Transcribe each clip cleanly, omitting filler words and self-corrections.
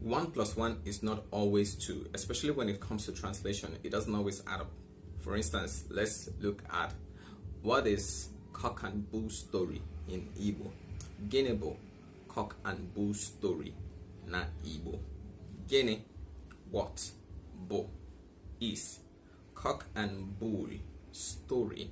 1 plus 1 is not always 2, especially when it comes to translation. It doesn't always add up. For instance, let's look at what is cock and bull story in Igbo. Gịnị cock and bull story na Igbo? Gịnị, what, bo is cock and bull story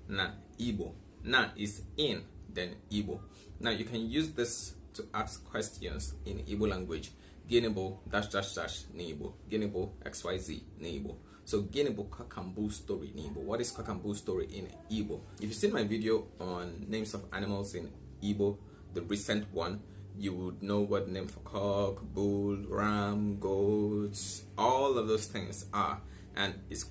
na Igbo. Na is in, then Igbo. Now you can use this to ask questions in Igbo language. Gịnị bụ dash dash dash n'Igbo? Gịnị bụ XYZ n'Igbo? So gịnị bụ cock and bull story n'Igbo? What is cock and bull story in Igbo? If you've seen my video on names of animals in Igbo, the recent one, you would know what the name for cock, bull, ram, goats, all of those things are. And it's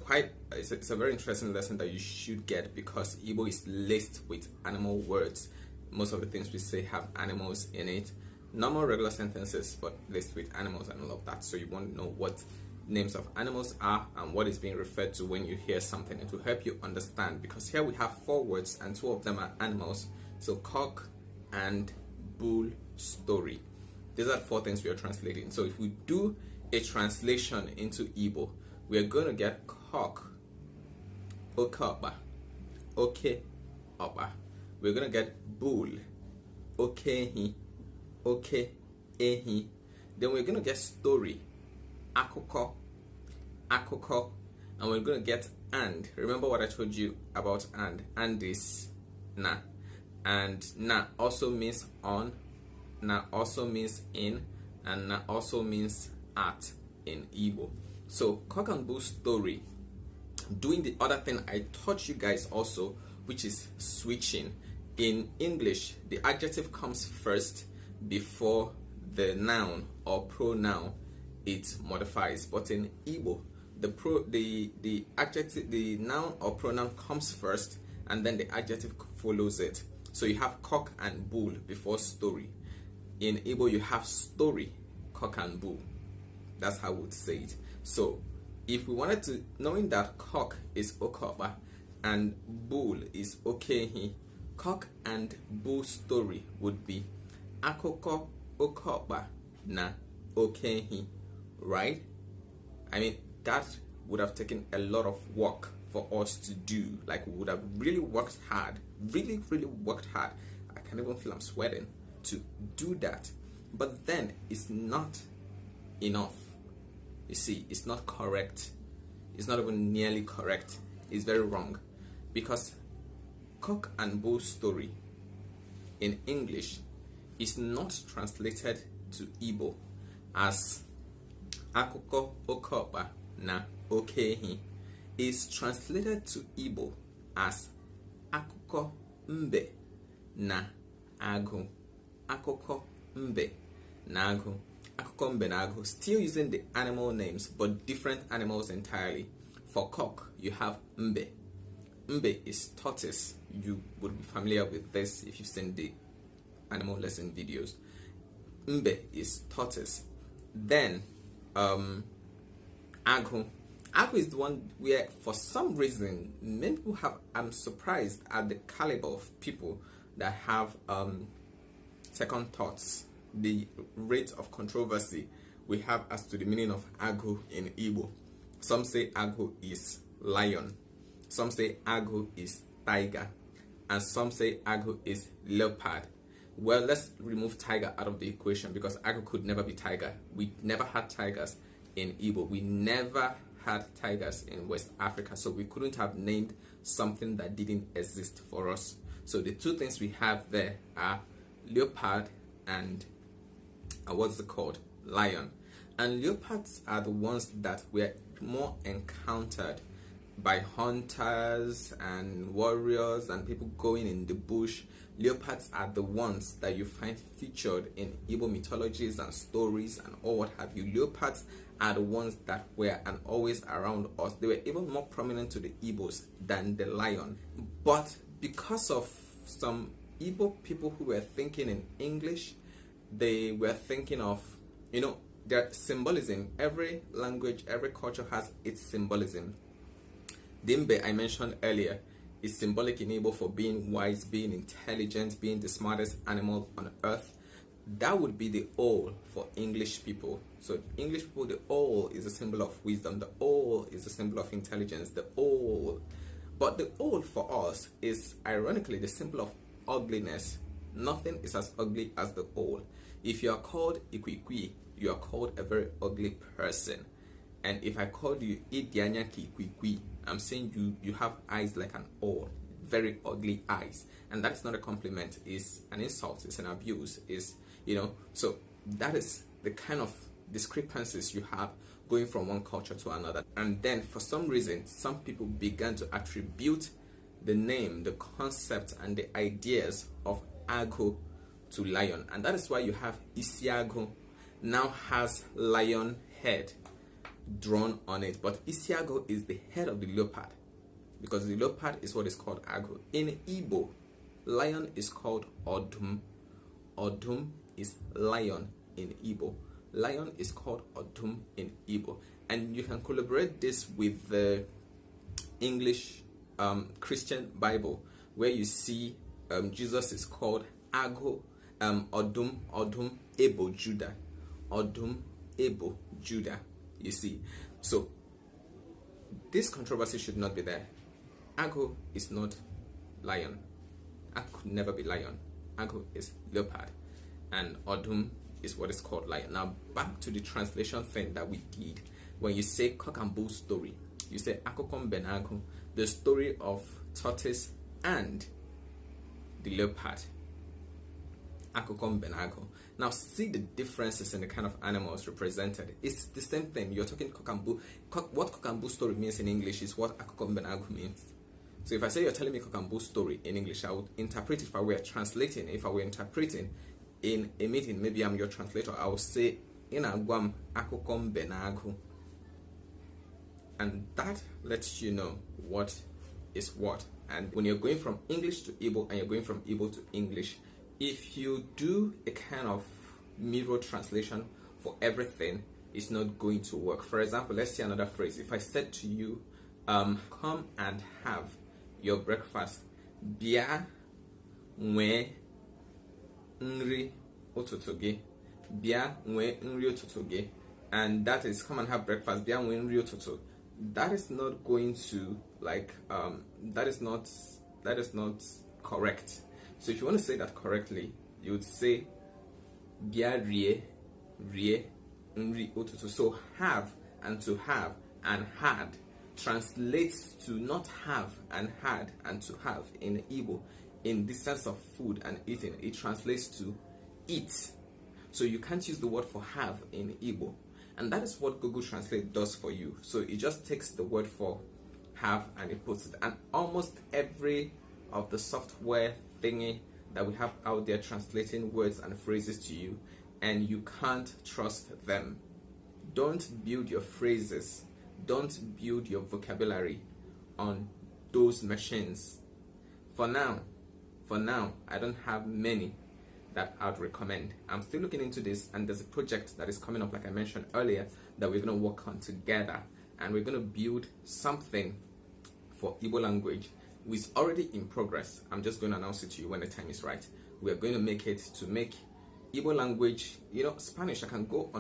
a very interesting lesson that you should get, because Igbo is laced with animal words. Most of the things we say have animals in it. Normal regular sentences, but laced with animals and all of that. So you want to know what names of animals are and what is being referred to when you hear something. It will help you understand, because here we have 4 words and 2 of them are animals. So cock and bull story. These are 4 things we are translating. So if we do a translation into Igbo, we are going to get cock, okeopa, okeopa. We're going to get bull, okehi, okeehi. Then we're going to get story, akụkọ, akụkọ. And we're going to get and. Remember what I told you about and. And is na. And na also means on, na also means in, and na also means at in Igbo. So cock and bull story, doing the other thing I taught you guys also, which is switching. In English, the adjective comes first before the noun or pronoun it modifies, but in Igbo, the adjective, the noun or pronoun comes first and then the adjective follows it. So you have cock and bull before story. In Igbo, you have story, cock and bull. That's how we would say it. So if we wanted to, knowing that cock is okeopa and bull is okehi, cock and bull story would be akụkọ okeopa na okehi, right? I mean, that would have taken a lot of work for us to do. Like, we would have really worked hard, really worked hard. I can't even feel I'm sweating to do that. But then it's not enough. You see, it's not correct. It's not even nearly correct. It's very wrong, because cock and bull story in English is not translated to Igbo as akụkọ okeopa na okehi. Is translated to Igbo as akụkọ mbe na agụ. Akụkọ mbe na agụ. Akụkọ mbe na agụ. Still using the animal names, but different animals entirely. For cock, you have mbe. Mbe is tortoise. You would be familiar with this if you've seen the animal lesson videos. Mbe is tortoise. Then agụ. Agụ is the one where, for some reason, many people have. I'm surprised at the caliber of people that have second thoughts. The rate of controversy we have as to the meaning of agụ in Igbo. Some say agụ is lion. Some say agụ is tiger. And some say agụ is leopard. Well, let's remove tiger out of the equation, because agụ could never be tiger. We never had tigers in Igbo. We never had tigers in West Africa, so we couldn't have named something that didn't exist for us. So the 2 things we have there are leopard and what's it called? Lion. And leopards are the ones that were more encountered by hunters and warriors and people going in the bush. Leopards are the ones that you find featured in Igbo mythologies and stories and all what have you. Leopards are the ones that were and always around us. They were even more prominent to the Igbos than the lion. But because of some Igbo people who were thinking in English, they were thinking of, you know, their symbolism. Every language, every culture has its symbolism. Dimbe, I mentioned earlier, is symbolic in Igbo for being wise, being intelligent, being the smartest animal on earth. that would be the owl for English people. So English people, the owl is a symbol of wisdom. The owl is a symbol of intelligence. The owl. But the owl for us is ironically the symbol of ugliness. Nothing is as ugly as the owl. If you are called Ikwikwi, you are called a very ugly person. And if I called you Idianya Kikwikwi, I'm saying you have eyes like an owl, very ugly eyes. And that is not a compliment, it's an insult, it's an abuse, so that is the kind of discrepancies you have going from one culture to another. And then for some reason, some people began to attribute the name, the concept, and the ideas of Ago to lion. And that is why you have Isiago now has lion head drawn on it. But Isiago is the head of the leopard, because the leopard is what is called Ago. In Igbo, lion is called ọdụm. Ọdụm is lion in Igbo. Lion is called ọdụm in Igbo. And you can collaborate this with the English Christian Bible, where you see Jesus is called Ago, ọdụm Ebo Judah. ọdụm Ebo Judah. You see. So this controversy should not be there. Ago is not lion. Ago could never be lion. Ago is leopard. And ọdụm is what is called lion. Now back to the translation thing that we did. When you say cock and bull story, you say Akụkọ Mbe na Agụ, the story of tortoise and the leopard. Akụkọ Mbe na Agụ. Now see the differences in the kind of animals represented. It's the same thing. You're talking cock and bull. What cock and bull story means in English is what Akụkọ Mbe na Agụ means. So if I say you're telling me cock and bull story in English, I would interpret, if I were translating, if I were interpreting in a meeting, maybe I'm your translator, I would say in Agwam Akụkọ Mbe na Agụ. And that lets you know what is what. And when you're going from English to Igbo and you're going from Igbo to English, if you do a kind of mirror translation for everything, it's not going to work. For example, let's see another phrase. If I said to you, come and have your breakfast, bia nwe nri ụtụtụ gị, bia nwe nri ụtụtụ gị, and that is come and have breakfast, bia nwe nri ụtụtụ. That is not going to that is not correct. So if you want to say that correctly, you would say bia rie nri ụtụtụ. So have and to have and had translates to not have and had and to have in Igbo. In the sense of food and eating, it translates to eat. So you can't use the word for have in Igbo. And that is what Google Translate does for you. So it just takes the word for have and it puts it. And almost every of the software thingy that we have out there translating words and phrases to you, and you can't trust them. Don't build your phrases, don't build your vocabulary on those machines. For now, I don't have many that I'd recommend. I'm still looking into this, and there's a project that is coming up, like I mentioned earlier, that we're going to work on together, and we're going to build something for Igbo language. It's already in progress. I'm just going to announce it to you when the time is right. We're going to make it to make Igbo language, Spanish. I can go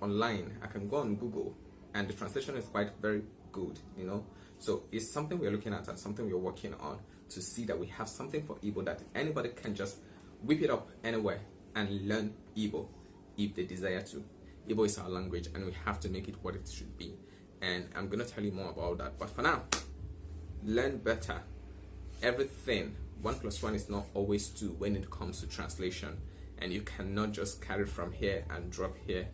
online, I can go on Google, and the translation is quite very good, So it's something we're looking at and something we're working on to see that we have something for Igbo that anybody can just whip it up anywhere and learn Igbo if they desire to. Igbo is our language and we have to make it what it should be. And I'm going to tell you more about that. But for now, learn better. Everything, 1 + 1 is not always 2 when it comes to translation. And you cannot just carry from here and drop here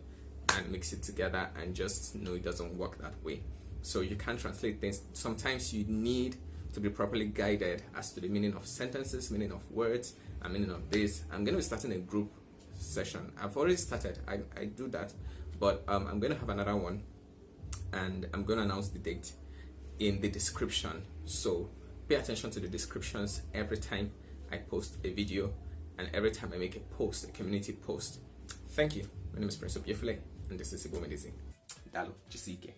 and mix it together and just know it doesn't work that way. So you can't translate things. Sometimes you need to be properly guided as to the meaning of sentences, meaning of words, and meaning of this. I'm going to be starting a group session. I've already started. I do that, but I'm going to have another one, and I'm going to announce the date in the description. So pay attention to the descriptions every time I post a video and every time I make a post, a community post. Thank you. My name is Prince Opiefule, and this is Igbo Medicine. Dalo, Jisike.